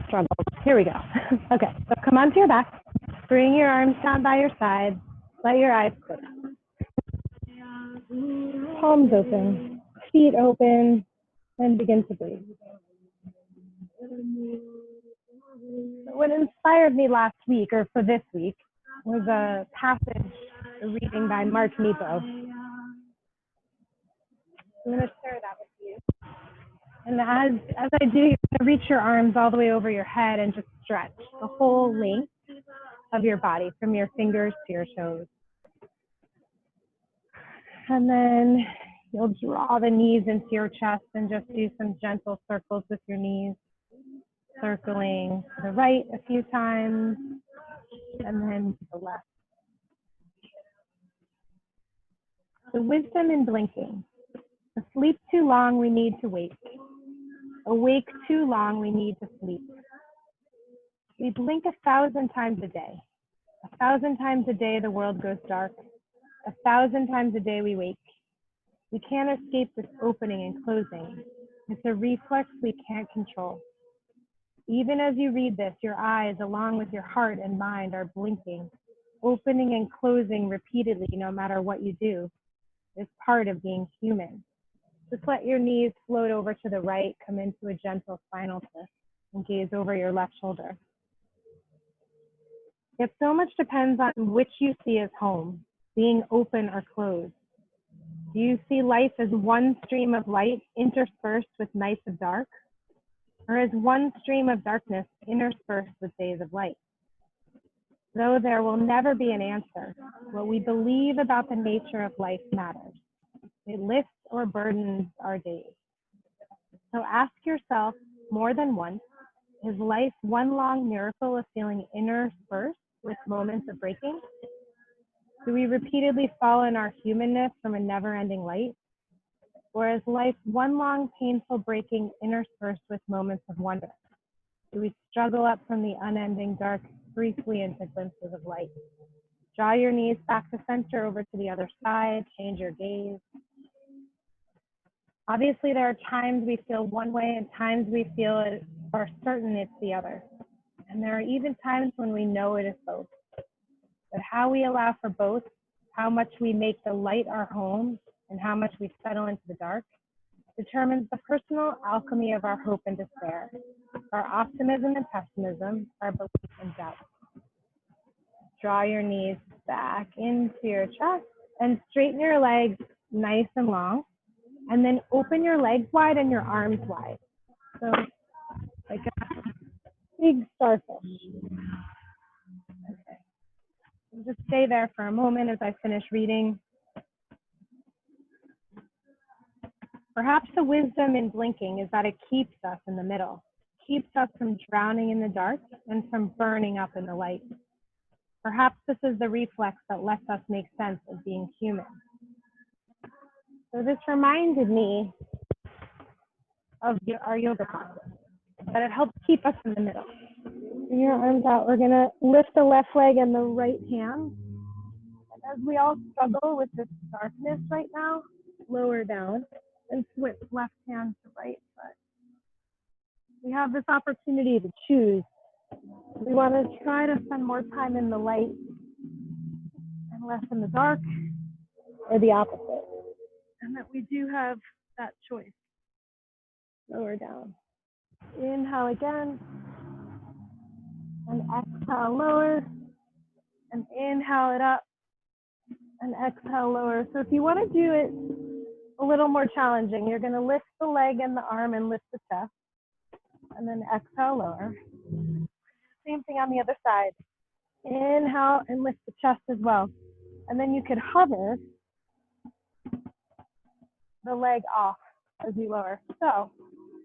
Struggles. Here we go. Okay, so come onto your back. Bring your arms down by your side. Let your eyes close. Palms open, feet open, and begin to breathe. What inspired me last week, or for this week, was a passage, a reading by Mark Nepo. I'm going to share that with you. And as I do, you're going to reach your arms all the way over your head and just stretch the whole length of your body, from your fingers to your toes. And then you'll draw the knees into your chest and just do some gentle circles with your knees, circling to the right a few times, and then to the left. The wisdom in blinking. Asleep too long, we need to wake. Awake too long, we need to sleep. We blink 1,000 times a day. 1,000 times a day, the world goes dark. 1,000 times a day, we wake. We can't escape this opening and closing. It's a reflex we can't control. Even as you read this, your eyes, along with your heart and mind, are blinking, opening and closing repeatedly, no matter what you do. It's part of being human. Just let your knees float over to the right, come into a gentle spinal twist, and gaze over your left shoulder. Yet so much depends on which you see as home, being open or closed. Do you see life as one stream of light interspersed with nights of dark, or as one stream of darkness interspersed with days of light? Though there will never be an answer, what we believe about the nature of life matters. It lifts or burdens our days. So ask yourself more than once, is life one long miracle of feeling interspersed with moments of breaking? Do we repeatedly fall in our humanness from a never-ending light? Or is life one long painful breaking interspersed with moments of wonder? Do we struggle up from the unending dark briefly into glimpses of light? Draw your knees back to center, over to the other side, change your gaze. Obviously, there are times we feel one way and times we feel it are certain it's the other. And there are even times when we know it is both. But how we allow for both, how much we make the light our home, and how much we settle into the dark, determines the personal alchemy of our hope and despair, our optimism and pessimism, our belief and doubt. Draw your knees back into your chest and straighten your legs nice and long. And then open your legs wide and your arms wide. So like a big starfish. Okay. Just stay there for a moment as I finish reading. Perhaps the wisdom in blinking is that it keeps us in the middle, keeps us from drowning in the dark and from burning up in the light. Perhaps this is the reflex that lets us make sense of being human. So this reminded me of our yoga practice, that it helps keep us in the middle. Bring your arms out. We're going to lift the left leg and the right hand. And as we all struggle with this darkness right now, lower down and switch left hand to right foot. We have this opportunity to choose. We want to try to spend more time in the light and less in the dark, or the opposite. And that we do have that choice. Lower down. Inhale again. And exhale, lower. And inhale it up. And exhale, lower. So if you want to do it a little more challenging, you're going to lift the leg and the arm and lift the chest. And then exhale, lower. Same thing on the other side. Inhale and lift the chest as well. And then you could hover the leg off as you lower. So,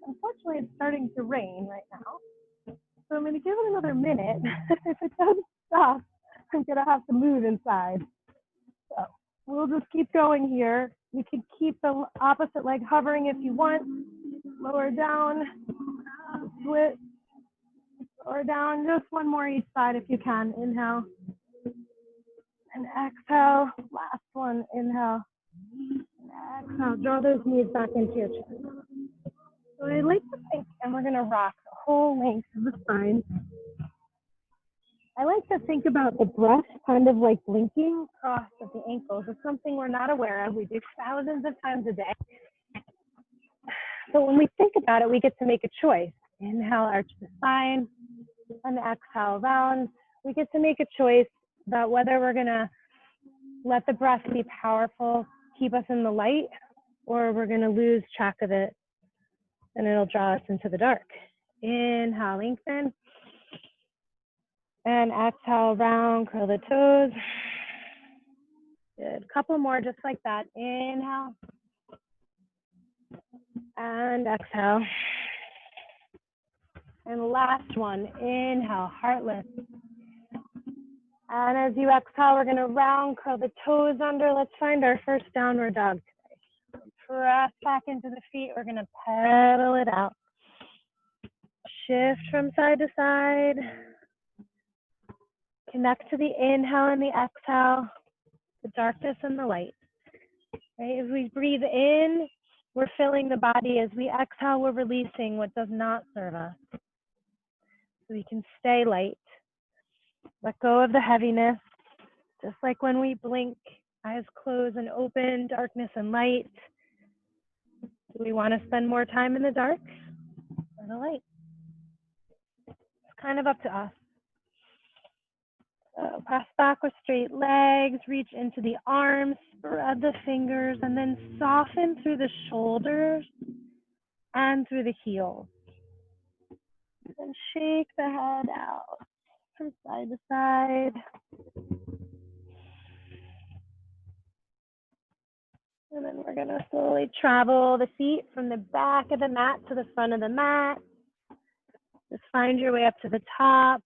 unfortunately, it's starting to rain right now. So I'm going to give it another minute. If it doesn't stop, I'm going to have to move inside. So we'll just keep going here. You could keep the opposite leg hovering if you want. Lower down, switch, lower down. Just one more each side if you can. Inhale and exhale. Last one, inhale. Exhale, draw those knees back into your chest. So I like to think, and we're going to rock the whole length of the spine. I like to think about the breath kind of like blinking across at the ankles. It's something we're not aware of. We do thousands of times a day. But when we think about it, we get to make a choice. Inhale, arch the spine, and exhale, round. We get to make a choice about whether we're gonna let the breath be powerful, keep us in the light, or we're gonna lose track of it and it'll draw us into the dark. Inhale, lengthen. And exhale, round, curl the toes. Good, couple more just like that. Inhale. And exhale. And last one, inhale, heart lift. And as you exhale, we're gonna round, curl the toes under. Let's find our first downward dog today. Press back into the feet. We're gonna pedal it out. Shift from side to side. Connect to the inhale and the exhale, the darkness and the light. Right? As we breathe in, we're filling the body. As we exhale, we're releasing what does not serve us. So we can stay light. Let go of the heaviness. Just like when we blink, eyes closed and open, darkness and light. Do we want to spend more time in the dark or the light? It's kind of up to us. So press back with straight legs, reach into the arms, spread the fingers, and then soften through the shoulders and through the heels. And shake the head out from side to side. And then we're gonna slowly travel the feet from the back of the mat to the front of the mat. Just find your way up to the top.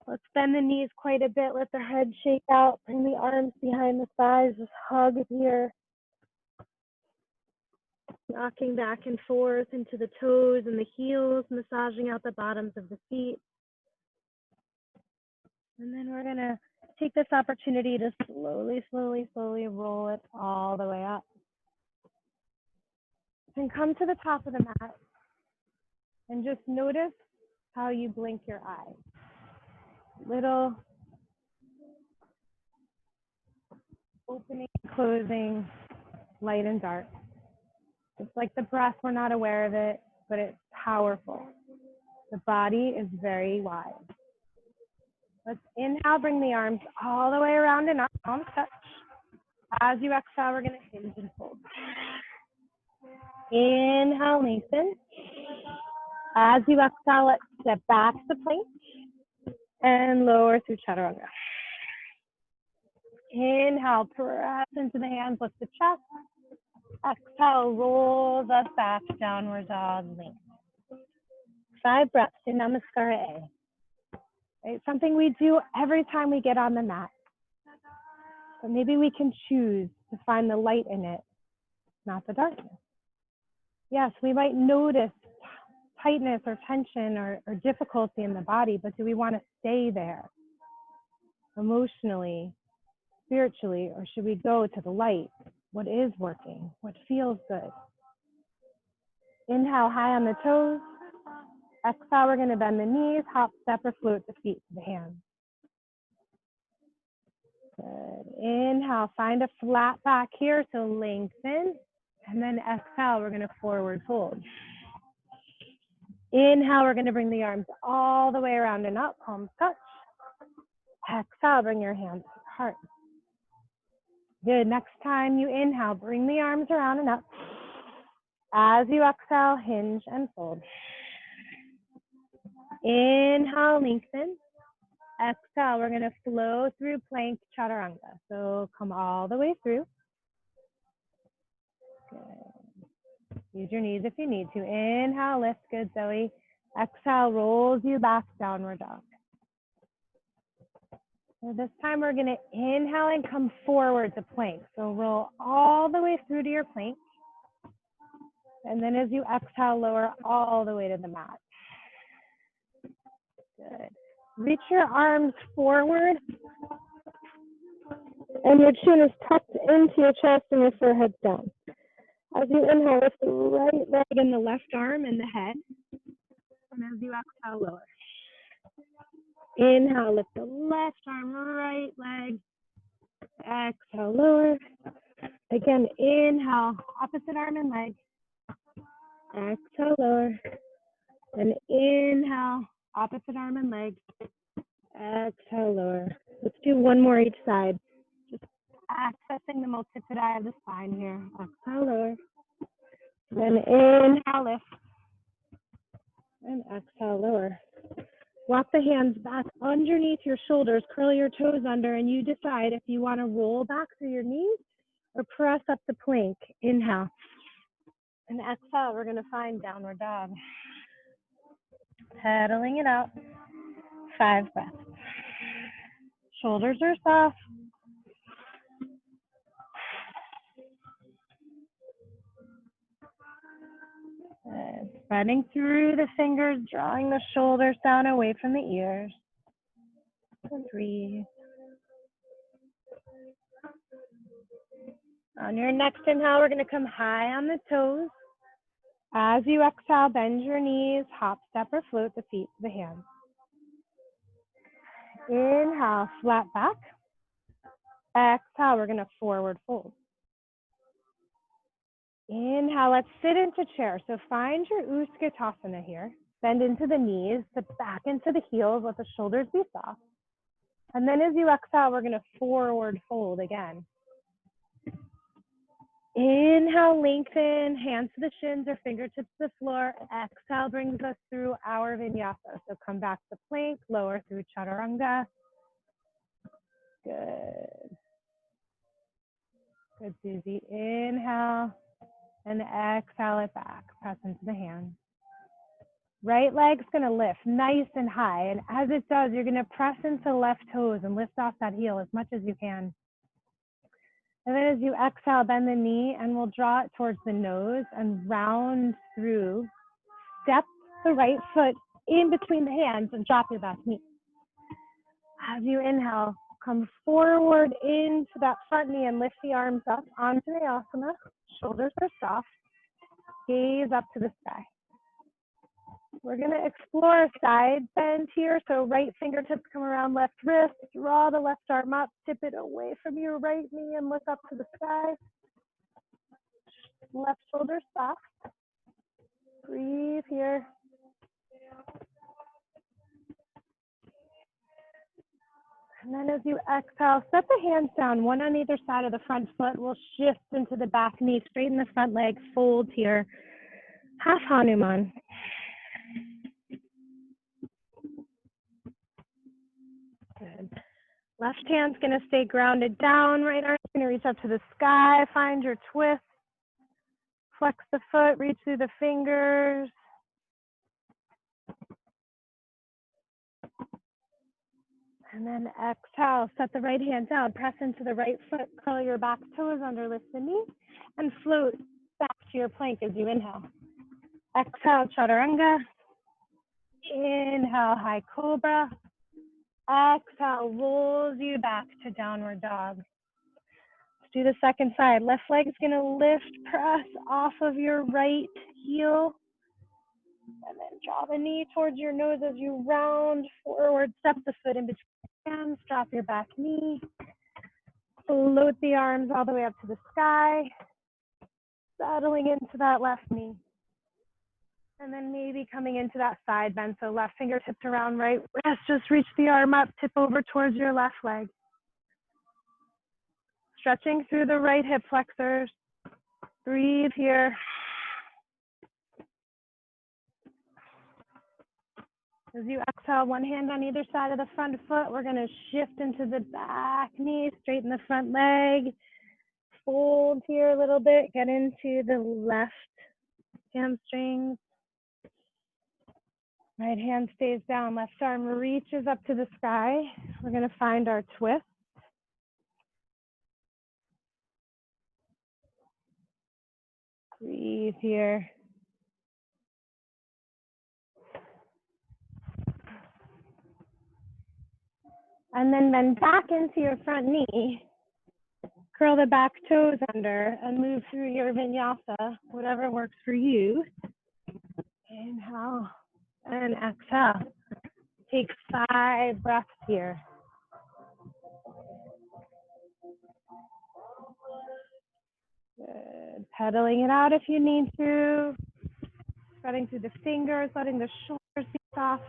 Let's bend the knees quite a bit. Let the head shake out. Bring the arms behind the thighs. Just hug here. Rocking back and forth into the toes and the heels, massaging out the bottoms of the feet. And then we're gonna take this opportunity to slowly, slowly, slowly roll it all the way up. And come to the top of the mat and just notice how you blink your eyes. Little opening, closing, light and dark. Just like the breath, we're not aware of it, but it's powerful. The body is very wise. Let's inhale, bring the arms all the way around and up, palms touch. As you exhale, we're gonna hinge and fold. Inhale, lengthen. As you exhale, let's step back to plank and lower through chaturanga. Inhale, press into the hands, lift the chest. Exhale, rolls us back, downward dog, length. 5 breaths in Namaskara A. Right? Something we do every time we get on the mat. But maybe we can choose to find the light in it, not the darkness. Yes, we might notice tightness or tension or difficulty in the body, but do we want to stay there emotionally, spiritually, or should we go to the light? What is working? What feels good? Inhale, high on the toes. Exhale, we're going to bend the knees, hop, step, or float the feet to the hands. Good. Inhale, find a flat back here, so lengthen. And then exhale, we're going to forward fold. Inhale, we're going to bring the arms all the way around and up, palms touch. Exhale, bring your hands to the heart. Good. Next time you inhale, bring the arms around and up. As you exhale, hinge and fold. Inhale, lengthen. Exhale, we're going to flow through plank chaturanga. So come all the way through. Good. Use your knees if you need to. Inhale, lift. Good, Zoe. Exhale, rolls you back, downward dog. So this time we're going to inhale and come forward to plank. So roll all the way through to your plank. And then as you exhale, lower all the way to the mat. Good. Reach your arms forward. And your chin is tucked into your chest and your forehead's down. As you inhale, lift the right leg and the left arm and the head. And as you exhale, lower. Inhale, lift the left arm, right leg. Exhale, lower. Again, inhale, opposite arm and leg. Exhale, lower. And inhale, opposite arm and leg. Exhale, lower. Let's do one more each side. Just accessing the multifida of the spine here. Exhale, lower. Then inhale, lift. And exhale, lower. Walk the hands back underneath your shoulders, curl your toes under, and you decide if you want to roll back through your knees or press up the plank. Inhale. And exhale, we're going to find downward dog. Pedaling it out. 5 breaths. Shoulders are soft. And spreading through the fingers, drawing the shoulders down away from the ears. And breathe. On your next inhale, we're going to come high on the toes. As you exhale, bend your knees, hop, step, or float the feet to the hands. Inhale, flat back. Exhale, we're going to forward fold. Inhale, let's sit into chair. So find your Utkatasana here. Bend into the knees, sit back into the heels, let the shoulders be soft. And then as you exhale, we're going to forward fold again. Inhale, lengthen, hands to the shins or fingertips to the floor. Exhale brings us through our vinyasa. So come back to plank, lower through chaturanga. Good. Good, Susie. Inhale and exhale it back. Press into the hands. Right leg's going to lift nice and high. And as it does, you're going to press into left toes and lift off that heel as much as you can. And then as you exhale, bend the knee and we'll draw it towards the nose and round through. Step the right foot in between the hands and drop your back knee. As you inhale, come forward into that front knee and lift the arms up onto the asana. Shoulders are soft. Gaze up to the sky. We're going to explore a side bend here. So right fingertips come around left wrist. Draw the left arm up. Tip it away from your right knee and look up to the sky. Left shoulder soft. Breathe here. And then as you exhale, set the hands down, one on either side of the front foot. We'll shift into the back knee, straighten the front leg, fold here. Half Hanuman. Good. Left hand's going to stay grounded down. Right arm's going to reach up to the sky. Find your twist. Flex the foot, reach through the fingers. And then exhale, set the right hand down. Press into the right foot. Curl your back toes under, lift the knee. And float back to your plank as you inhale. Exhale, chaturanga. Inhale, high cobra. Exhale, rolls you back to downward dog. Let's do the second side. Left leg's gonna lift, press off of your right heel. And then draw the knee towards your nose as you round forward. Step the foot in between your hands. Drop your back knee. Float the arms all the way up to the sky. Settling into that left knee. And then maybe coming into that side bend. So left fingertips around right wrist. Just reach the arm up, tip over towards your left leg. Stretching through the right hip flexors. Breathe here. As you exhale, one hand on either side of the front foot, we're going to shift into the back knee, straighten the front leg. Fold here a little bit, get into the left hamstrings. Right hand stays down, left arm reaches up to the sky. We're going to find our twist. Breathe here. And then bend back into your front knee. Curl the back toes under and move through your vinyasa, whatever works for you. Inhale. And exhale. Take 5 breaths here. Good. Pedaling it out if you need to. Spreading through the fingers, letting the shoulders be soft.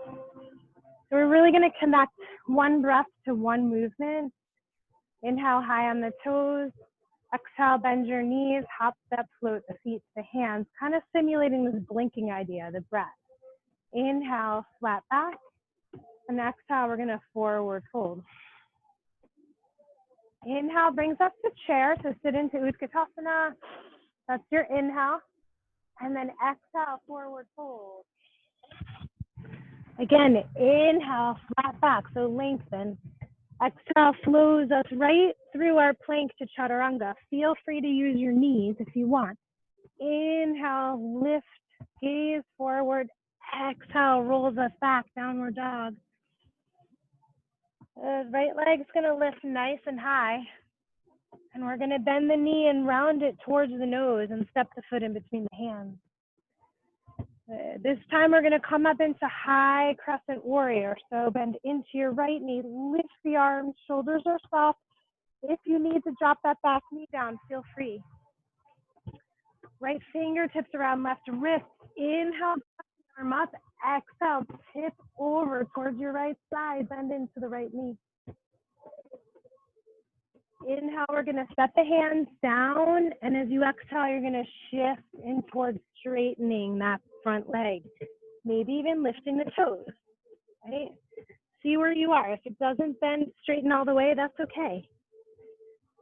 So we're really going to connect one breath to one movement. Inhale, high on the toes. Exhale, bend your knees, hop, step, float the feet to the hands, kind of simulating this blinking idea, the breath. Inhale, flat back. And exhale, we're going to forward fold. Inhale brings us to chair, so sit into Utkatasana. That's your inhale. And then exhale, forward fold. Again, inhale, flat back, so lengthen. Exhale flows us right through our plank to chaturanga. Feel free to use your knees if you want. Inhale, lift, gaze forward. Exhale, rolls us back, downward dog. The right leg's gonna lift nice and high. And we're gonna bend the knee and round it towards the nose and step the foot in between the hands. This time we're going to come up into high crescent warrior. So bend into your right knee, lift the arms, shoulders are soft. If you need to drop that back knee down, feel free. Right fingertips around left wrist. Inhale, arm up. Exhale, tip over towards your right side, bend into the right knee. Inhale, we're going to set the hands down, and as you exhale, you're going to shift in towards straightening that front leg, maybe even lifting the toes, right? See where you are. If it doesn't bend, straighten all the way, that's okay.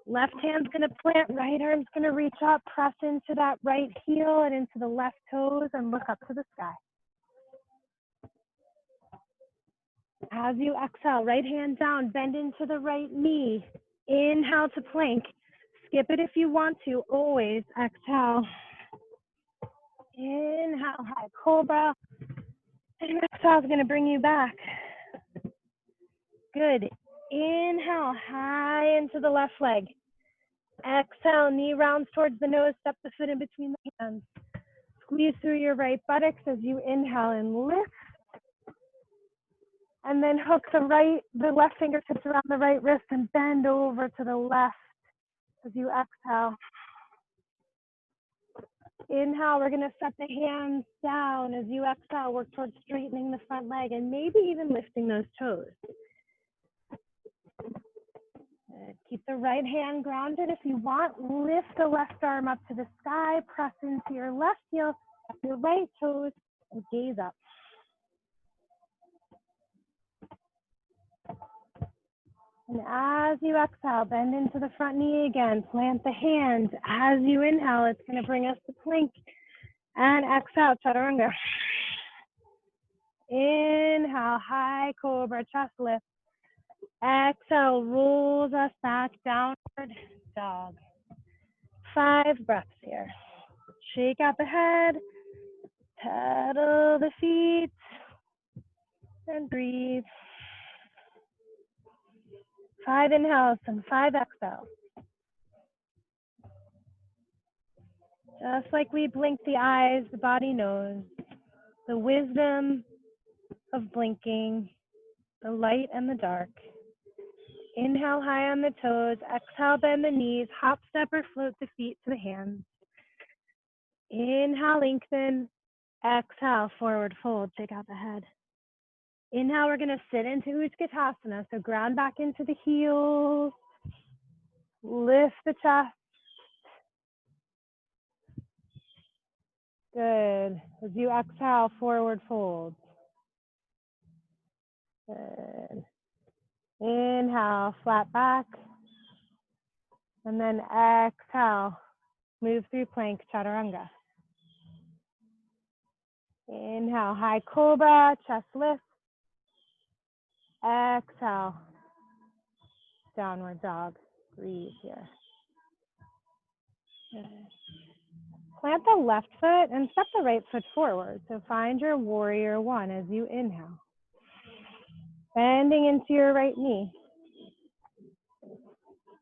Left hand's going to plant, right arm's going to reach up, press into that right heel and into the left toes, and look up to the sky. As you exhale, right hand down, bend into the right knee. Inhale to plank. Skip it if you want to. Always exhale. Inhale, high cobra. And exhale is going to bring you back. Good. Inhale, high into the left leg. Exhale, knee rounds towards the nose. Step the foot in between the hands. Squeeze through your right buttocks as you inhale and lift. And then hook the left fingertips around the right wrist and bend over to the left as you exhale. Inhale, we're going to set the hands down. As you exhale, work towards straightening the front leg and maybe even lifting those toes. Keep the right hand grounded if you want. Lift the left arm up to the sky. Press into your left heel, your right toes, and gaze up. And as you exhale, bend into the front knee again. Plant the hands. As you inhale, it's going to bring us to plank. And exhale, chaturanga. Inhale, high cobra, chest lift. Exhale, rolls us back, downward dog. 5 breaths here. Shake out the head. Pedal the feet. And breathe. 5 inhales and 5 exhales. Just like we blink the eyes, the body knows the wisdom of blinking, the light and the dark. Inhale high on the toes, exhale bend the knees, hop, step or float the feet to the hands. Inhale, lengthen, exhale, forward fold, shake out the head. Inhale, we're going to sit into Utkatasana, so ground back into the heels, lift the chest. Good. As you exhale, forward fold. Good. Inhale, flat back. And then exhale, move through plank, chaturanga. Inhale, high cobra, chest lift. Exhale, downward dog. Breathe here. Good. Plant the left foot and step the right foot forward. So find your warrior one as you inhale. Bending into your right knee.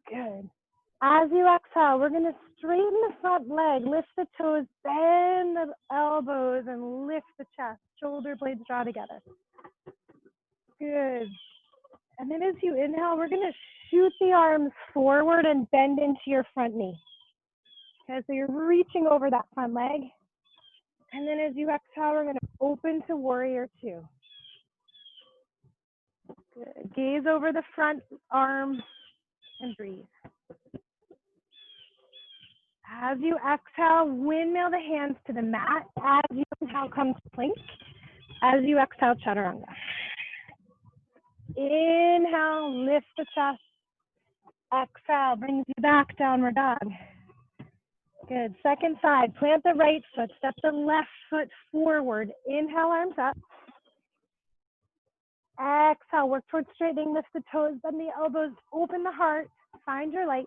Good. As you exhale, we're going to straighten the front leg, lift the toes, bend the elbows, and lift the chest. Shoulder blades draw together. Good. And then as you inhale, we're going to shoot the arms forward and bend into your front knee. Okay, so you're reaching over that front leg. And then as you exhale, we're going to open to warrior two. Good. Gaze over the front arm and breathe. As you exhale, windmill the hands to the mat. As you inhale, come to plank. As you exhale, chaturanga. Inhale, lift the chest. Exhale, brings you back, downward dog. Good. Second side, plant the right foot, step the left foot forward. Inhale, arms up. Exhale, work towards straightening, lift the toes, bend the elbows, open the heart, find your light.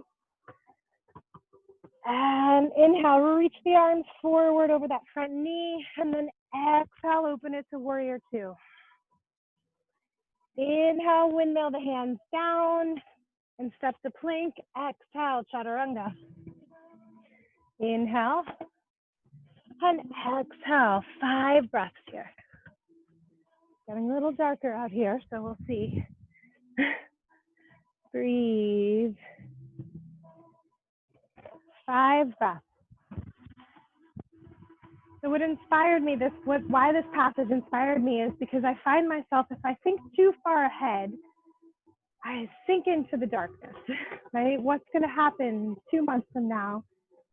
And inhale, reach the arms forward over that front knee, and then exhale, open it to warrior two. Inhale, windmill the hands down and step to plank. Exhale, chaturanga. Inhale and exhale. 5 breaths here. Getting a little darker out here, so we'll see. Breathe. 5 breaths. So what inspired me, why this passage inspired me is because I find myself, if I think too far ahead, I sink into the darkness, right? What's going to happen 2 months from now,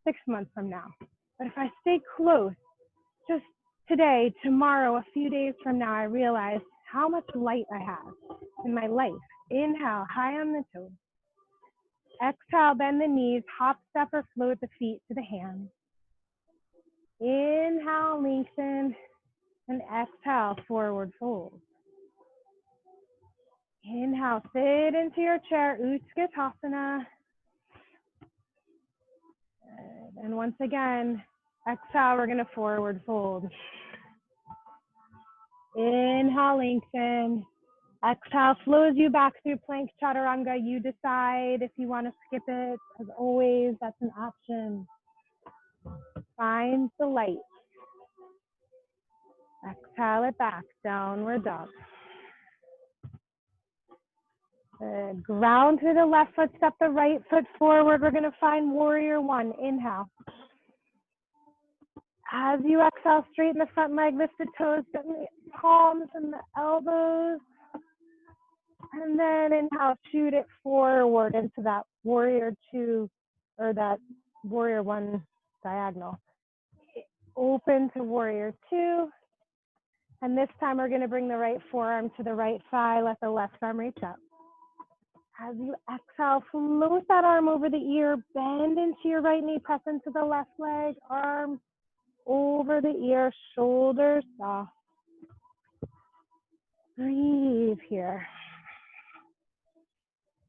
6 months from now? But if I stay close, just today, tomorrow, a few days from now, I realize how much light I have in my life. Inhale, high on the toes. Exhale, bend the knees, hop, step, or float the feet to the hands. Inhale, lengthen, and exhale, forward fold. Inhale, sit into your chair, Utkatasana. Good. And once again, exhale, we're going to forward fold. Inhale, lengthen. Exhale, flows you back through plank chaturanga. You decide if you want to skip it. As always, that's an option. Find the light. Exhale it back, downward dog. Good. Ground through the left foot, step the right foot forward. We're going to find warrior one. Inhale. As you exhale, straighten the front leg, lift the toes, bend the palms and the elbows. And then inhale, shoot it forward into that warrior two, or that warrior one diagonal. Open to warrior two. And this time we're going to bring the right forearm to the right thigh. Let the left arm reach up. As you exhale, float that arm over the ear. Bend into your right knee. Press into the left leg. Arm over the ear. Shoulders soft. Breathe here.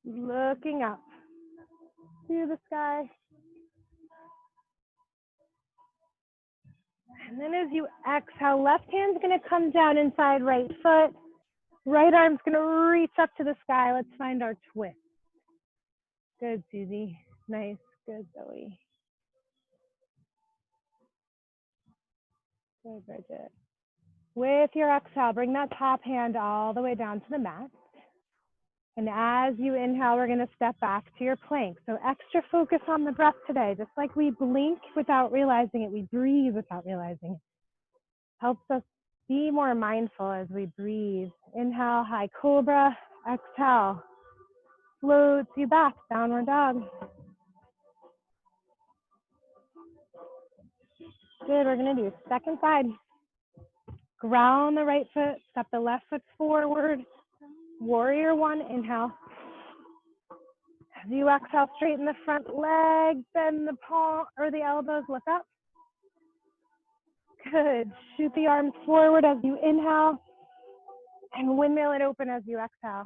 Looking up to the sky. And then as you exhale, left hand's going to come down inside right foot. Right arm's going to reach up to the sky. Let's find our twist. Good, Susie. Nice. Good, Zoe. Good, Bridget. With your exhale, bring that top hand all the way down to the mat. And as you inhale, we're going to step back to your plank. So extra focus on the breath today. Just like we blink without realizing it, we breathe without realizing it. Helps us be more mindful as we breathe. Inhale, high cobra. Exhale, floats you back, downward dog. Good, we're going to do second side. Ground the right foot, step the left foot forward. Warrior one, inhale. As you exhale, straighten the front leg, bend the palm or the elbows, look up. Good. Shoot the arms forward as you inhale and windmill it open as you exhale.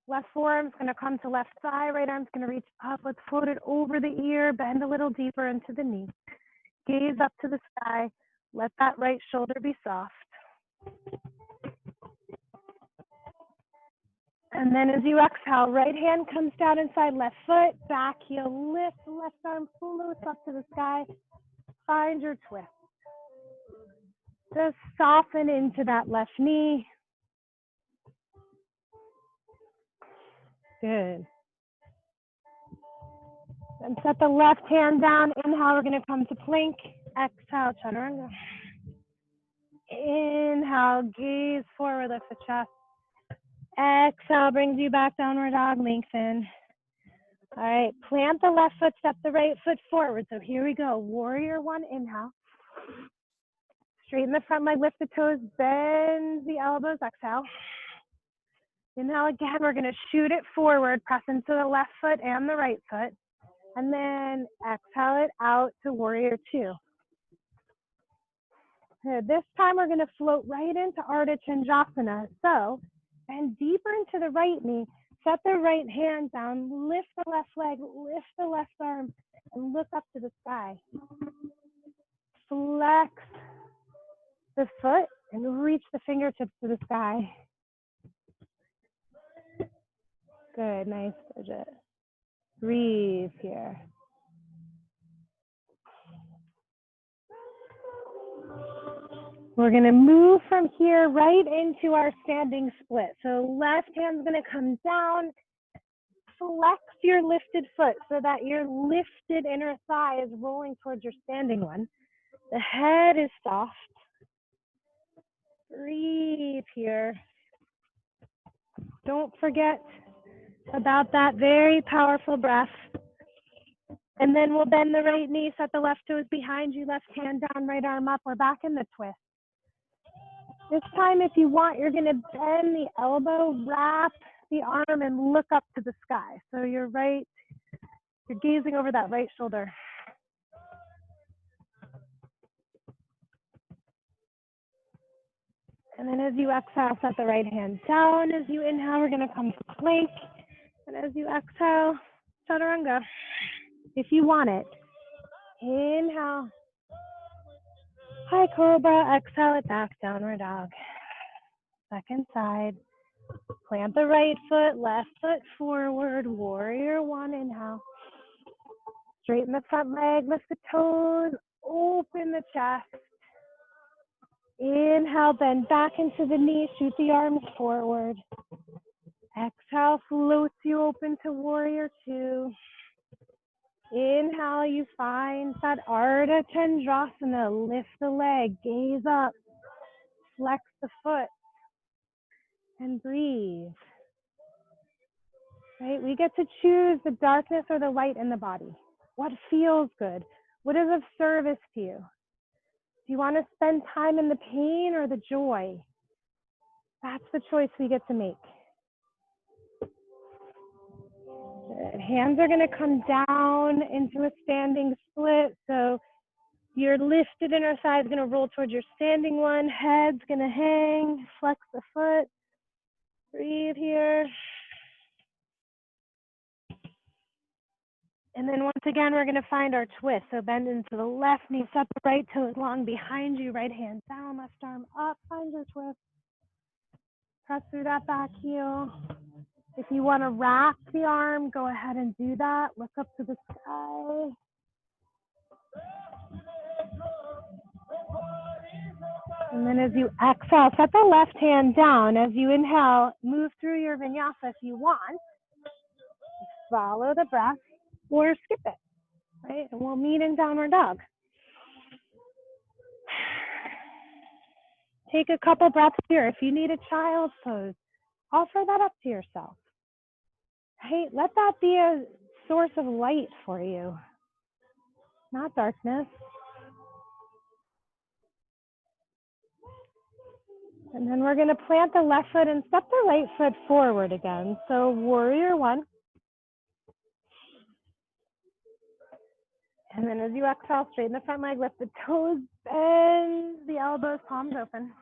Left forearm's going to come to left thigh, right arm's going to reach up. Let's float it over the ear, bend a little deeper into the knee. Gaze up to the sky. Let that right shoulder be soft. And then as you exhale, right hand comes down inside left foot, back heel lift, left arm floats up to the sky. Find your twist. Just soften into that left knee. Good. And set the left hand down. Inhale, we're going to come to plank. Exhale, chaturanga. Inhale, gaze forward, lift the chest. Exhale, brings you back, downward dog, lengthen. All right, plant the left foot, step the right foot forward. So here we go. Warrior one, inhale. Straighten the front leg, lift the toes, bend the elbows, exhale. Inhale again, we're gonna shoot it forward, press into the left foot and the right foot. And then exhale it out to warrior two. Good. This time we're gonna float right into Ardha Chandrasana. So bend deeper into the right knee, set the right hand down, lift the left leg, lift the left arm, and look up to the sky. Flex the foot and reach the fingertips to the sky. Good, nice, Bridget. Breathe here. We're gonna move from here right into our standing split. So left hand's gonna come down, flex your lifted foot so that your lifted inner thigh is rolling towards your standing one. The head is soft. Breathe here. Don't forget about that very powerful breath. And then we'll bend the right knee, set the left toes behind you, left hand down, right arm up. We're back in the twist. This time, if you want, you're gonna bend the elbow, wrap the arm, and look up to the sky. So you're gazing over that right shoulder. And then as you exhale, set the right hand down. As you inhale, we're gonna come to plank. And as you exhale, chaturanga. If you want it, inhale, high cobra, exhale it back, downward dog. Second side, plant the right foot, left foot forward, warrior one, inhale. Straighten the front leg, lift the toes, open the chest. Inhale, bend back into the knee, shoot the arms forward. Exhale, floats you open to warrior two. Inhale, you find that Ardha Chandrasana. Lift the leg, gaze up, flex the foot, and breathe. Right? We get to choose the darkness or the light in the body. What feels good? What is of service to you? Do you want to spend time in the pain or the joy? That's the choice we get to make. Good. Hands are going to come down into a standing split. So your lifted inner thigh is going to roll towards your standing one. Head's going to hang. Flex the foot. Breathe here. And then once again, we're going to find our twist. So bend into the left knee, set the right toes long behind you, right hand down, left arm up, find your twist. Press through that back heel. If you want to wrap the arm, go ahead and do that. Look up to the sky. And then as you exhale, set the left hand down. As you inhale, move through your vinyasa if you want. Follow the breath or skip it, right? And we'll meet in downward dog. Take a couple breaths here. If you need a child's pose, offer that up to yourself. Hey, let that be a source of light for you, not darkness. And then we're going to plant the left foot and step the right foot forward again. So warrior one. And then as you exhale, straighten the front leg, lift the toes, bend the elbows, palms open.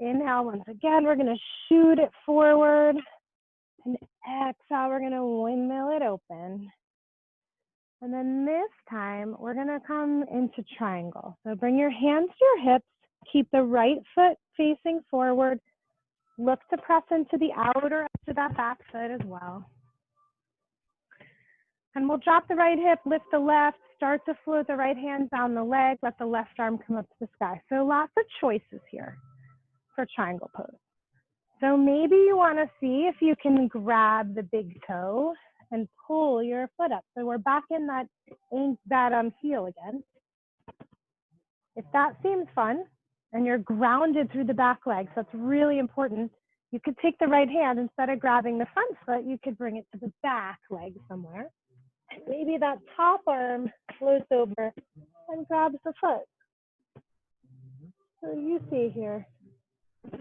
Inhale once again, we're going to shoot it forward. And exhale, we're going to windmill it open. And then this time, we're going to come into triangle. So bring your hands to your hips, keep the right foot facing forward, Look to press into the outer edge of that back foot as well. And we'll drop the right hip, lift the left, start to float the right hand down the leg, let the left arm come up to the sky. So lots of choices here for triangle pose. So maybe you want to see if you can grab the big toe and pull your foot up. So we're back in that heel again. If that seems fun and you're grounded through the back leg, so that's really important, you could take the right hand, instead of grabbing the front foot, you could bring it to the back leg somewhere. And maybe that top arm floats over and grabs the foot. So you see here,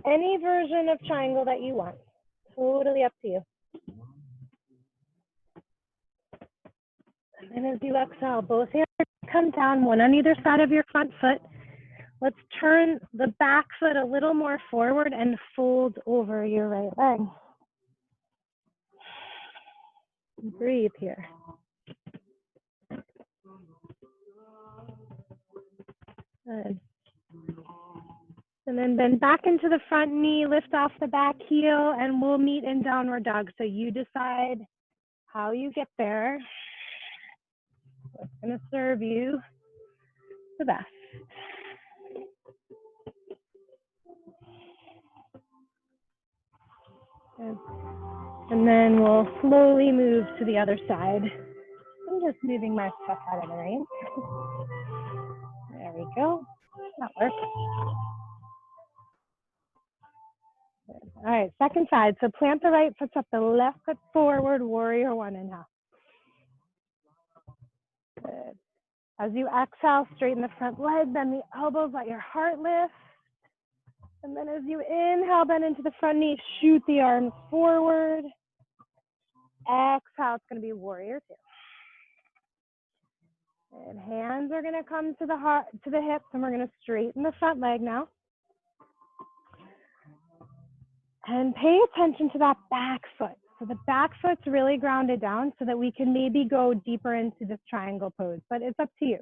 any version of triangle that you want, totally up to you. And as you exhale, both hands come down, one on either side of your front foot. Let's turn the back foot a little more forward and fold over your right leg. Breathe here. Good. And then bend back into the front knee, lift off the back heel, and we'll meet in downward dog. So you decide how you get there. What's going to serve you the best. Good. And then we'll slowly move to the other side. I'm just moving my stuff out of the way. There we go. That works. Good. All right, second side. So plant the right foot up, the left foot forward, warrior one, inhale. Good. As you exhale, straighten the front leg, bend the elbows, let your heart lift. And then as you inhale, bend into the front knee, shoot the arms forward. Exhale, it's going to be warrior two. And hands are going to come to the heart, to the hips, and we're going to straighten the front leg now. And pay attention to that back foot. So the back foot's really grounded down so that we can maybe go deeper into this triangle pose, but it's up to you.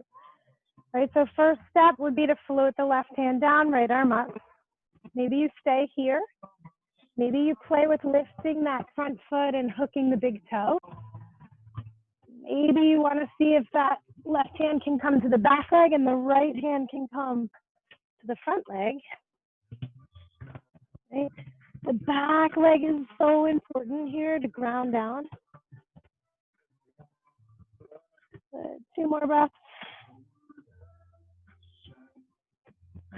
All right, so first step would be to float the left hand down, right arm up. Maybe you stay here. Maybe you play with lifting that front foot and hooking the big toe. Maybe you want to see if that left hand can come to the back leg and the right hand can come to the front leg. Right? The back leg is so important here to ground down. Good. 2 more breaths.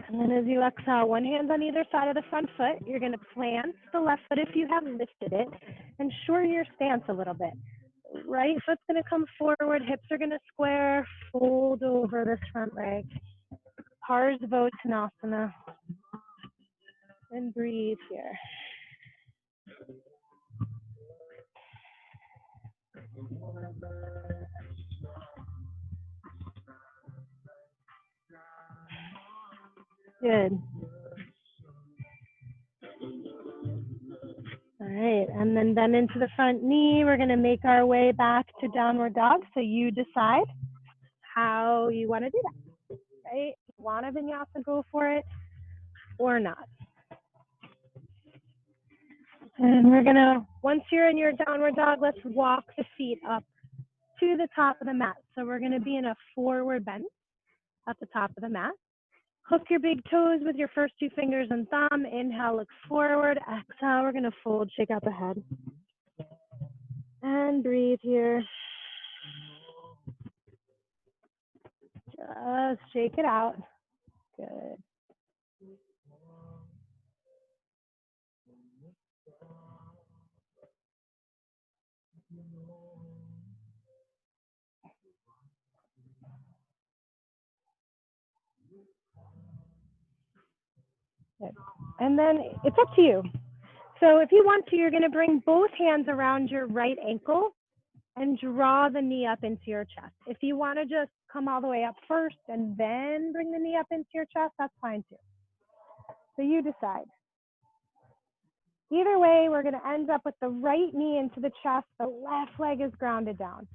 And then as you exhale, one hand on either side of the front foot. You're going to plant the left foot if you have lifted it and shorten your stance a little bit. Right foot's going to come forward, hips are going to square, fold over this front leg. Parsvottanasana. And breathe here. Good. All right, and then bend into the front knee. We're going to make our way back to downward dog. So you decide how you want to do that, right? If you want a vinyasa, go for it or not. And we're going to, once you're in your downward dog, let's walk the feet up to the top of the mat. So we're going to be in a forward bend at the top of the mat. Hook your big toes with your first 2 fingers and thumb. Inhale, look forward. Exhale, we're going to fold, shake out the head. And breathe here. Just shake it out. Good. Good. And then it's up to you. So if you want to, you're going to bring both hands around your right ankle and draw the knee up into your chest. If you want to just come all the way up first and then bring the knee up into your chest, that's fine too. So you decide. Either way, we're going to end up with the right knee into the chest. The left leg is grounded down.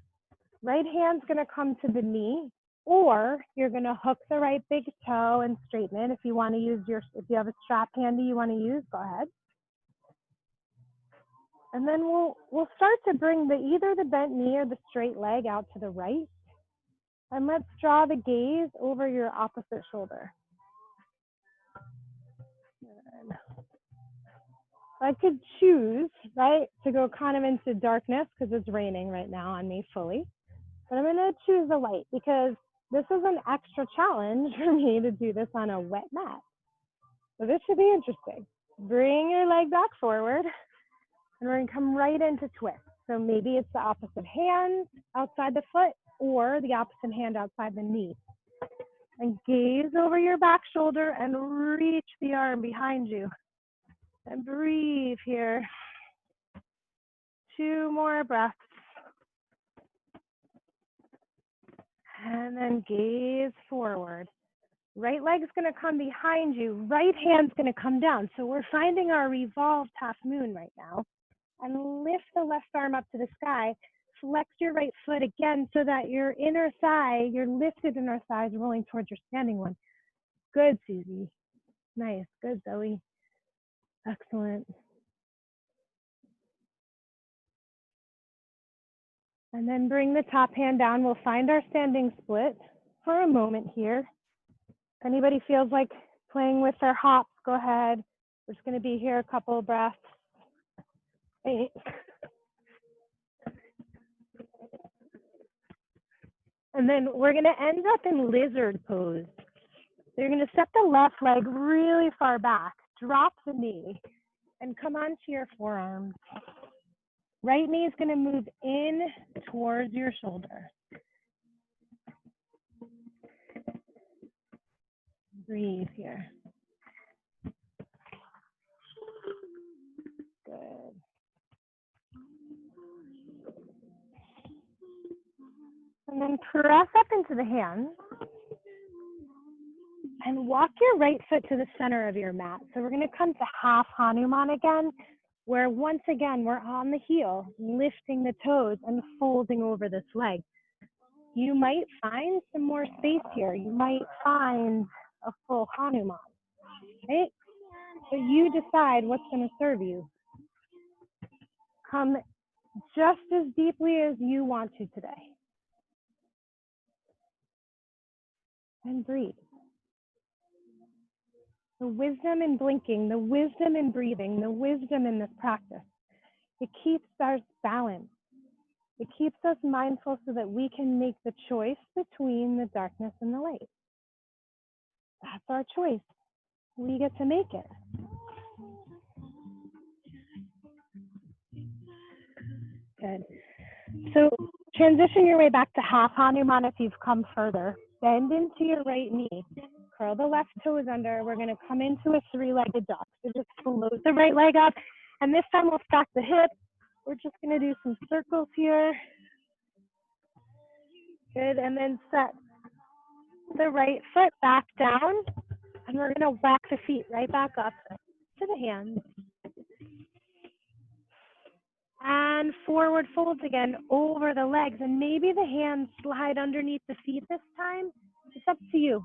Right hand's going to come to the knee, or you're going to hook the right big toe and straighten it. If you want to use if you have a strap handy you want to use, go ahead. And then we'll start to bring either the bent knee or the straight leg out to the right. And let's draw the gaze over your opposite shoulder. I could choose, right, to go kind of into darkness because it's raining right now on me fully. But I'm going to choose the light because this is an extra challenge for me to do this on a wet mat. So this should be interesting. Bring your leg back forward, and we're going to come right into twist. So maybe it's the opposite hand outside the foot or the opposite hand outside the knee. And gaze over your back shoulder and reach the arm behind you. And breathe here. 2 more breaths. And then gaze forward. Right leg's going to come behind you. Right hand's going to come down. So we're finding our revolved half moon right now. And lift the left arm up to the sky. Flex your right foot again so that your inner thigh, your lifted inner thigh is rolling towards your standing one. Good, Susie. Nice. Good, Zoe. Excellent. And then bring the top hand down. We'll find our standing split for a moment here. If anybody feels like playing with their hops, go ahead. We're just going to be here a couple of breaths. 8. And then we're going to end up in lizard pose. So you're going to step the left leg really far back, drop the knee, and come onto your forearms. Right knee is going to move in towards your shoulder. Breathe here. Good. And then press up into the hands. And walk your right foot to the center of your mat. So we're going to come to half Hanuman again, where once again, we're on the heel, lifting the toes and folding over this leg. You might find some more space here. You might find a full Hanuman, right? So you decide what's going to serve you. Come just as deeply as you want to today. And breathe. The wisdom in blinking, the wisdom in breathing, the wisdom in this practice. It keeps us balanced. It keeps us mindful so that we can make the choice between the darkness and the light. That's our choice. We get to make it. Good. So transition your way back to half Hanuman if you've come further. Bend into your right knee. Curl the left toes under. We're going to come into a 3-legged dog. So just float the right leg up. And this time we'll stack the hips. We're just going to do some circles here. Good. And then set the right foot back down. And we're going to walk the feet right back up to the hands. And forward folds again over the legs. And maybe the hands slide underneath the feet this time. It's up to you.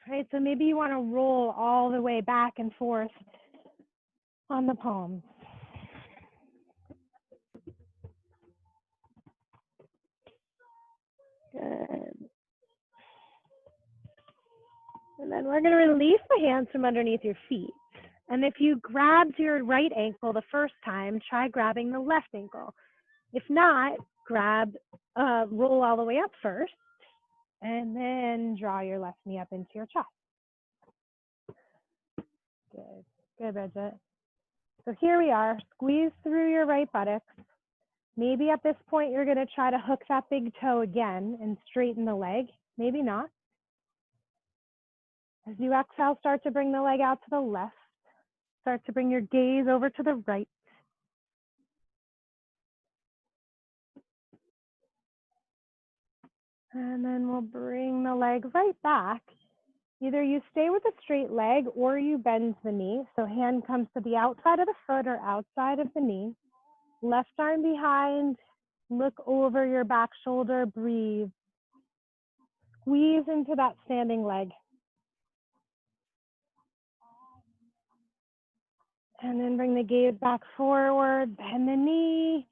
Right, so maybe you want to roll all the way back and forth on the palms. Good. And then we're going to release the hands from underneath your feet. And if you grabbed your right ankle the first time, try grabbing the left ankle. If not, roll all the way up first, and then draw your left knee up into your chest. Good. Good, Bridget. So here we are. Squeeze through your right buttocks. Maybe at this point, you're going to try to hook that big toe again and straighten the leg. Maybe not. As you exhale, start to bring the leg out to the left. Start to bring your gaze over to the right. And then we'll bring the leg right back. Either you stay with a straight leg or you bend the knee. So hand comes to the outside of the foot or outside of the knee. Left arm behind. Look over your back shoulder. Breathe. Squeeze into that standing leg. And then bring the gaze back forward, bend the knee,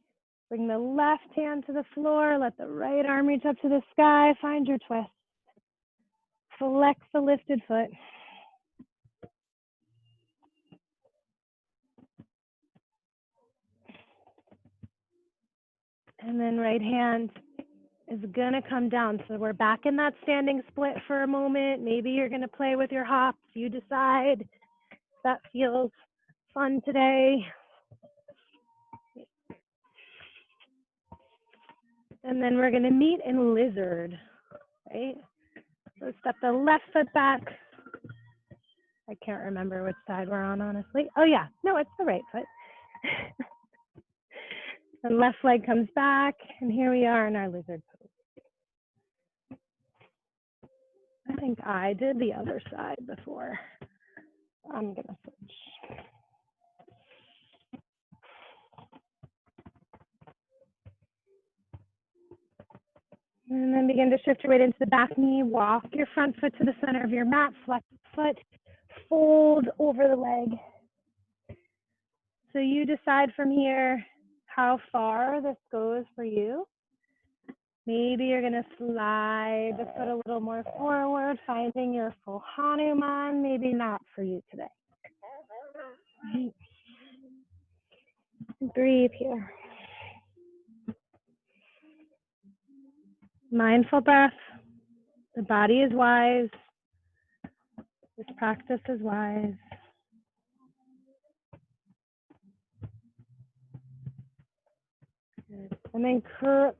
bring the left hand to the floor, let the right arm reach up to the sky, find your twist. Flex the lifted foot. And then right hand is gonna come down. So we're back in that standing split for a moment. Maybe you're gonna play with your hops. You decide. That feels fun today. And then we're gonna meet in lizard, right? So step the left foot back. I can't remember which side we're on, honestly. Oh yeah, no, it's the right foot. And left leg comes back, and here we are in our lizard pose. I think I did the other side before. I'm gonna switch. And then begin to shift your weight into the back knee. Walk your front foot to the center of your mat. Flex the foot. Fold over the leg. So you decide from here how far this goes for you. Maybe you're going to slide the foot a little more forward, finding your full Hanuman. Maybe not for you today. Breathe here. Mindful breath. The body is wise. This practice is wise. And then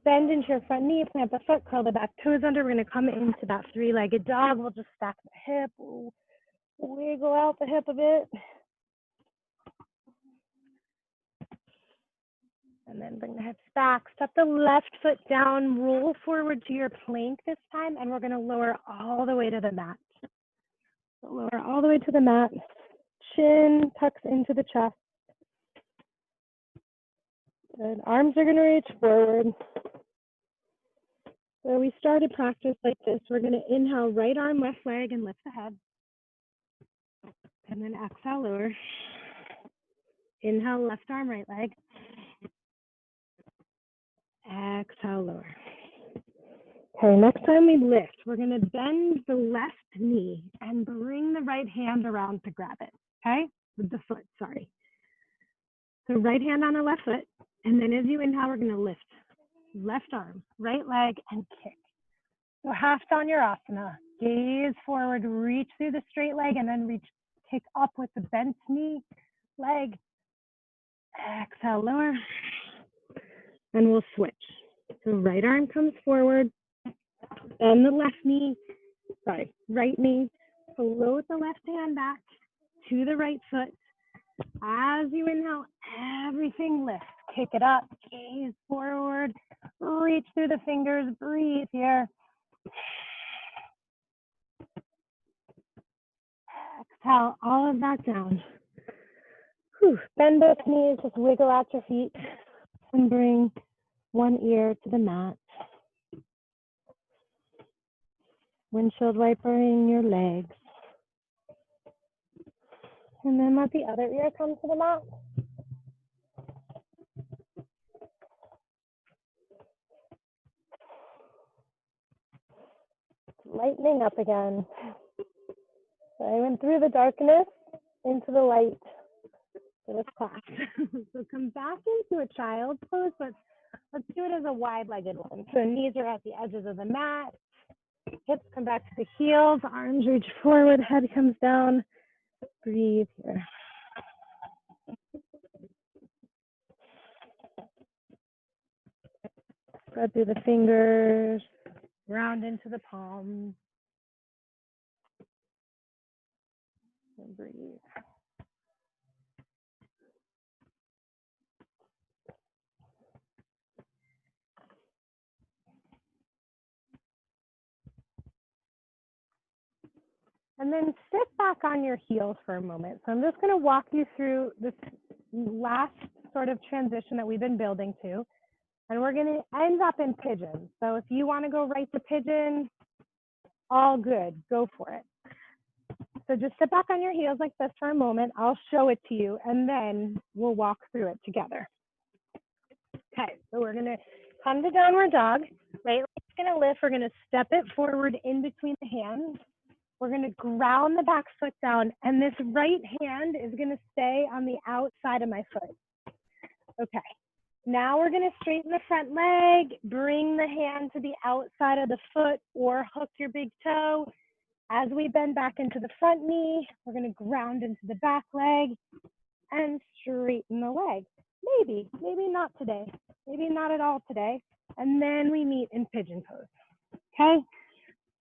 bend into your front knee, plant the foot, curl the back toes under. We're going to come into that three-legged dog. We'll just stack the hip. We'll wiggle out the hip a bit. And then bring the hips back. Step the left foot down. Roll forward to your plank this time. And we're going to lower all the way to the mat. So lower all the way to the mat. Chin tucks into the chest. Good. Arms are going to reach forward. So we started practice like this. We're going to inhale, right arm, left leg, and lift the head. And then exhale, lower. Inhale, left arm, right leg. Exhale, lower. Okay, next time we lift, we're going to bend the left knee and bring the right hand around to grab it, okay? With the foot, sorry. So right hand on the left foot, and then as you inhale, we're going to lift. Left arm, right leg, and kick. So half down your asana. Gaze forward, reach through the straight leg, and then reach, kick up with the bent knee, leg. Exhale, lower. And we'll switch. So right arm comes forward, bend the right knee, float the left hand back to the right foot. As you inhale, everything lifts. Kick it up, gaze forward, reach through the fingers, breathe here. Exhale all of that down. Whew. Bend both knees, just wiggle out your feet and bring one ear to the mat. Windshield wipering your legs. And then let the other ear come to the mat. Lightening up again. So I went through the darkness into the light for this class. So come back into a child's pose, but let's do it as a wide-legged one. So knees are at the edges of the mat. Hips come back to the heels. Arms reach forward. Head comes down. Breathe here. Spread through the fingers. Round into the palms. And breathe. And then sit back on your heels for a moment. So I'm just going to walk you through this last sort of transition that we've been building to. And we're going to end up in pigeon. So if you want to go right to pigeon, all good, go for it. So just sit back on your heels like this for a moment. I'll show it to you, and then we'll walk through it together. Okay, so we're gonna come to downward dog. Right leg's gonna lift. We're gonna step it forward in between the hands. We're gonna ground the back foot down, and this right hand is gonna stay on the outside of my foot. Okay, now we're gonna straighten the front leg, bring the hand to the outside of the foot or hook your big toe. As we bend back into the front knee, we're gonna ground into the back leg and straighten the leg. Maybe not today, maybe not at all today. And then we meet in pigeon pose, okay?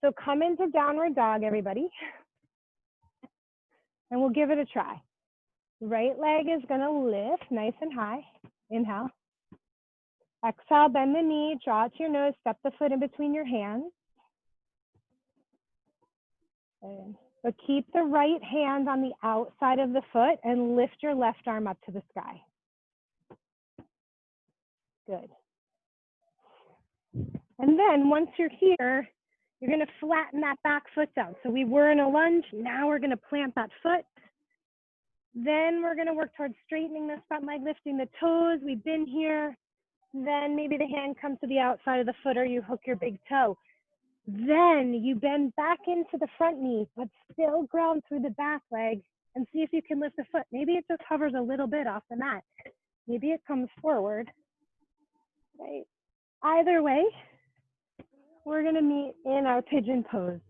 So come into downward dog, everybody, and we'll give it a try. Right leg is gonna lift nice and high, inhale. Exhale, bend the knee, draw it to your nose, step the foot in between your hands. But keep the right hand on the outside of the foot and lift your left arm up to the sky. Good. And then once you're here, you're gonna flatten that back foot down. So we were in a lunge, now we're gonna plant that foot. Then we're gonna work towards straightening this front leg, lifting the toes. We've been here. Then maybe the hand comes to the outside of the foot or you hook your big toe. Then you bend back into the front knee, but still ground through the back leg and see if you can lift the foot. Maybe it just hovers a little bit off the mat. Maybe it comes forward, right? Either way, we're gonna meet in our pigeon pose.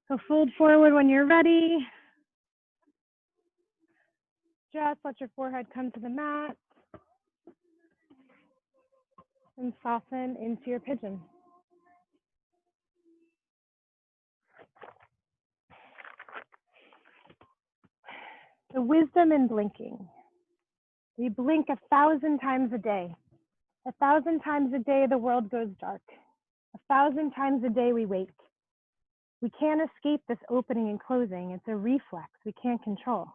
So fold forward when you're ready. Just let your forehead come to the mat and soften into your pigeon. The wisdom in blinking. We blink 1,000 times a day. 1,000 times a day, the world goes dark. 1,000 times a day, we wake. We can't escape this opening and closing. It's a reflex we can't control.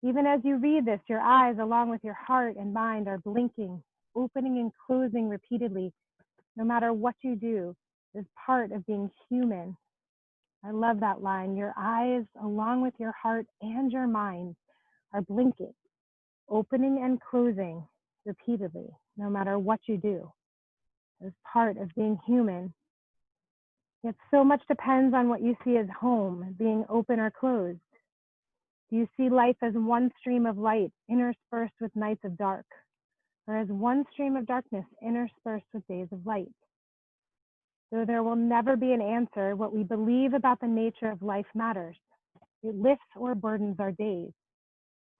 Even as you read this, your eyes, along with your heart and mind, are blinking, opening and closing repeatedly. No matter what you do, is part of being human. I love that line. Your eyes, along with your heart and your mind, are blinking, opening and closing repeatedly, no matter what you do. As part of being human. Yet so much depends on what you see as home, being open or closed. Do you see life as one stream of light interspersed with nights of dark, or as one stream of darkness interspersed with days of light? Though there will never be an answer, what we believe about the nature of life matters. It lifts or burdens our days.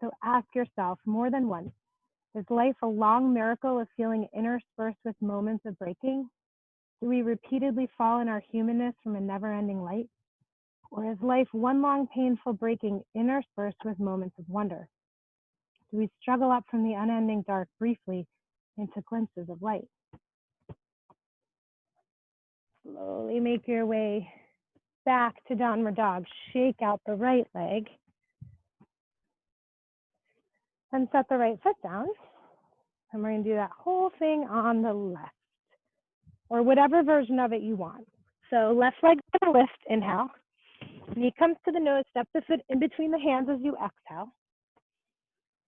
So ask yourself more than once, is life a long miracle of feeling interspersed with moments of breaking? Do we repeatedly fall in our humanness from a never-ending light? Or is life one long painful breaking interspersed with moments of wonder? Do we struggle up from the unending dark briefly into glimpses of light? Slowly make your way back to downward dog. Shake out the right leg. And set the right foot down. And we're going to do that whole thing on the left, or whatever version of it you want. So left leg going to lift, inhale. Knee comes to the nose, step the foot in between the hands as you exhale.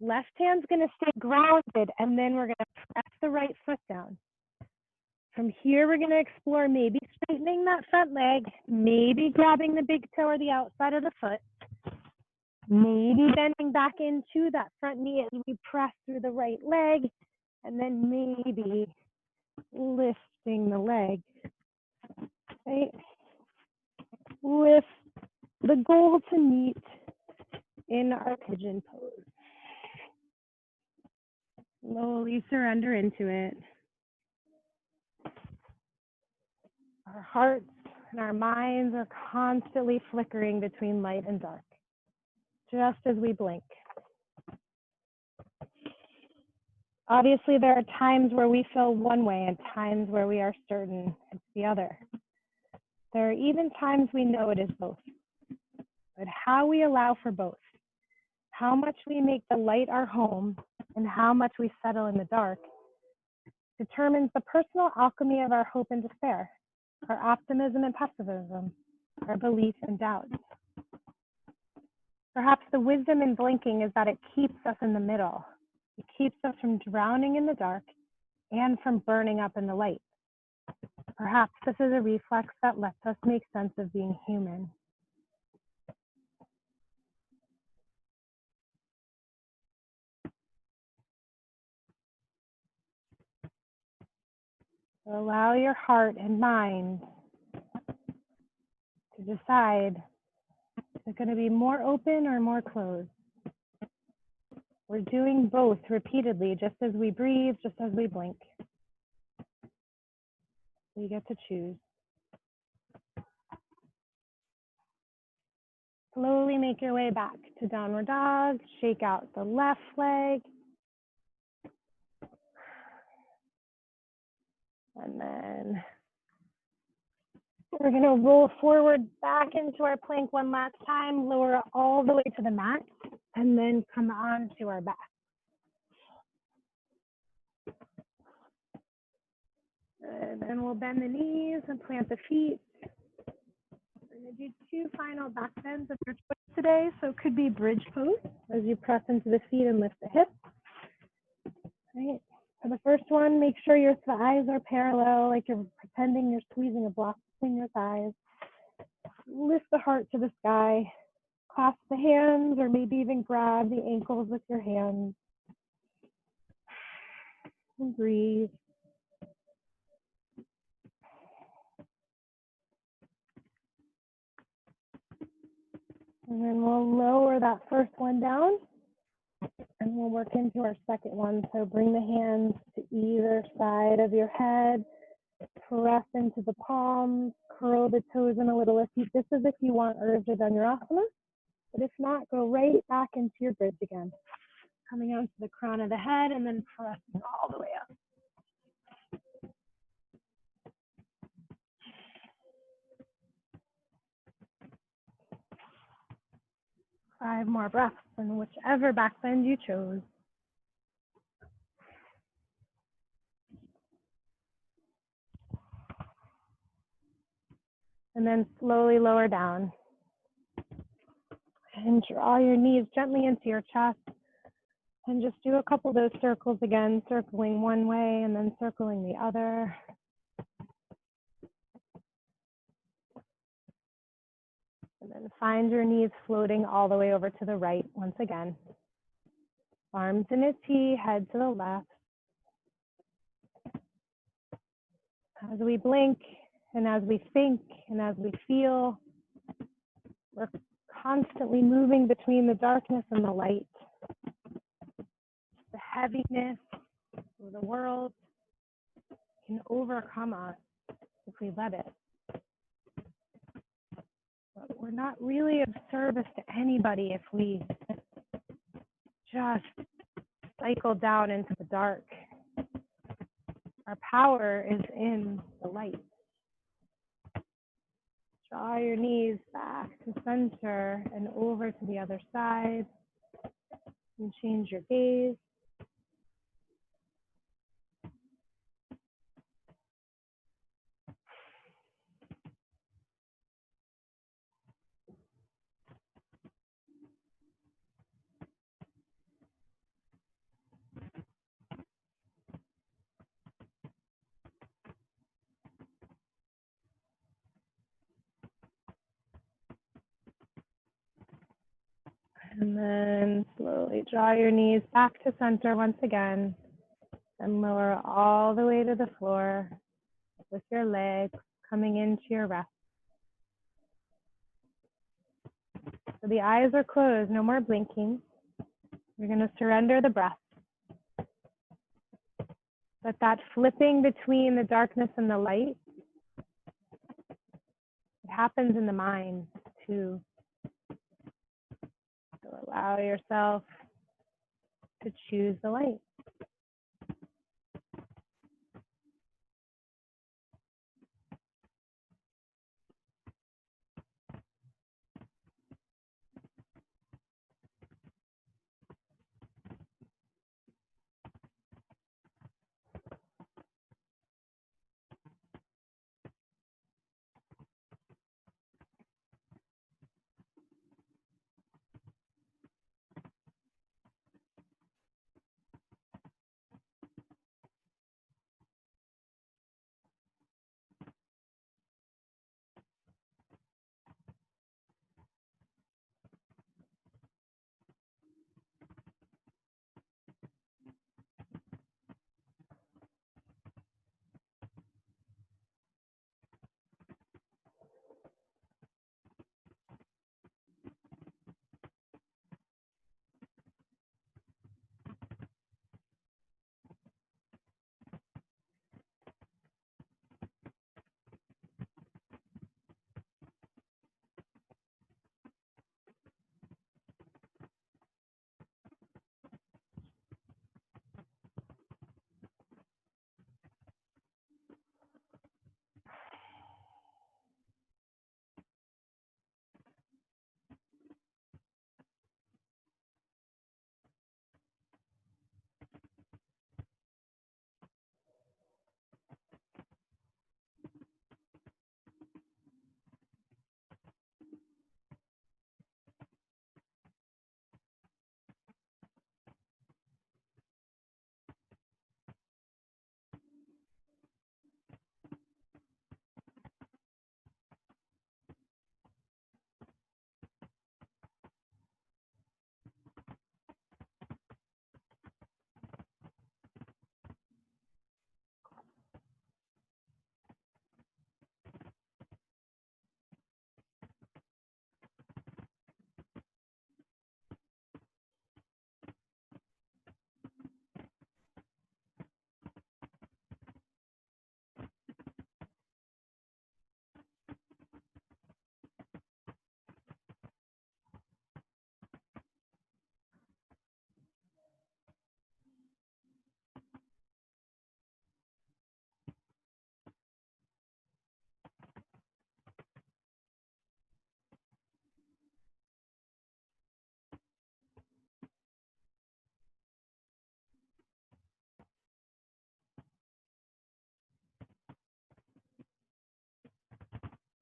Left hand's going to stay grounded, and then we're going to press the right foot down. From here, we're going to explore maybe straightening that front leg, maybe grabbing the big toe or the outside of the foot, maybe bending back into that front knee as we press through the right leg, and then maybe lifting the leg, right? With the goal to meet in our pigeon pose. Slowly surrender into it. Our hearts and our minds are constantly flickering between light and dark, just as we blink. Obviously, there are times where we feel one way and times where we are certain it's the other. There are even times we know it is both. But how we allow for both, how much we make the light our home, and how much we settle in the dark, determines the personal alchemy of our hope and despair, our optimism and pessimism, our belief and doubt. Perhaps the wisdom in blinking is that it keeps us in the middle. It keeps us from drowning in the dark and from burning up in the light. Perhaps this is a reflex that lets us make sense of being human. So allow your heart and mind to decide, is it going to be more open or more closed? We're doing both repeatedly, just as we breathe, just as we blink. You get to choose. Slowly make your way back to downward dog. Shake out the left leg. And then we're going to roll forward back into our plank one last time. Lower all the way to the mat. And then come on to our back. And then we'll bend the knees and plant the feet. We're going to do 2 final back bends of your choice today. So it could be bridge pose as you press into the feet and lift the hips. All right. For the first one, make sure your thighs are parallel, like you're pretending you're squeezing a block between your thighs. Lift the heart to the sky. Clasp the hands or maybe even grab the ankles with your hands. And breathe. And then we'll lower that first one down. And we'll work into our second one. So bring the hands to either side of your head. Press into the palms. Curl the toes in a little. This is if you want Urdhva Dhanurasana. But if not, go right back into your bridge again. Coming onto the crown of the head and then pressing all the way up. 5 more breaths in whichever back bend you chose. And then slowly lower down. And draw your knees gently into your chest. And just do a couple of those circles again, circling one way and then circling the other. And then find your knees floating all the way over to the right once again. Arms in a T, head to the left. As we blink and as we think and as we feel, we're constantly moving between the darkness and the light. The heaviness of the world can overcome us if we let it. But we're not really of service to anybody if we just cycle down into the dark. Our power is in the light. Draw your knees back to center and over to the other side. And change your gaze. And then slowly draw your knees back to center once again and lower all the way to the floor with your legs coming into your rest. So the eyes are closed, no more blinking. You're going to surrender the breath. But that flipping between the darkness and the light, it happens in the mind too. So allow yourself to choose the light.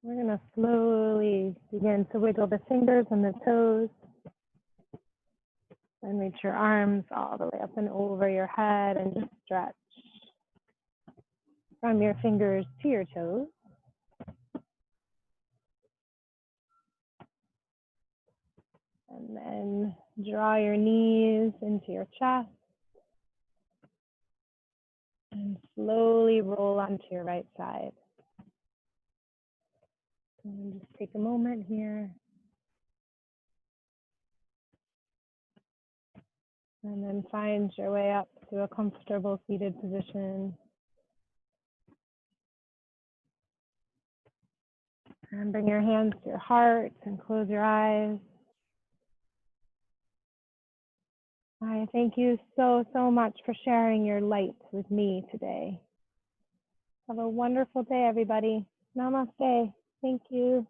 We're going to slowly begin to wiggle the fingers and the toes. And reach your arms all the way up and over your head and just stretch from your fingers to your toes. And then draw your knees into your chest. And slowly roll onto your right side. And just take a moment here. And then find your way up to a comfortable seated position. And bring your hands to your heart and close your eyes. I thank you so, so much for sharing your light with me today. Have a wonderful day, everybody. Namaste. Thank you.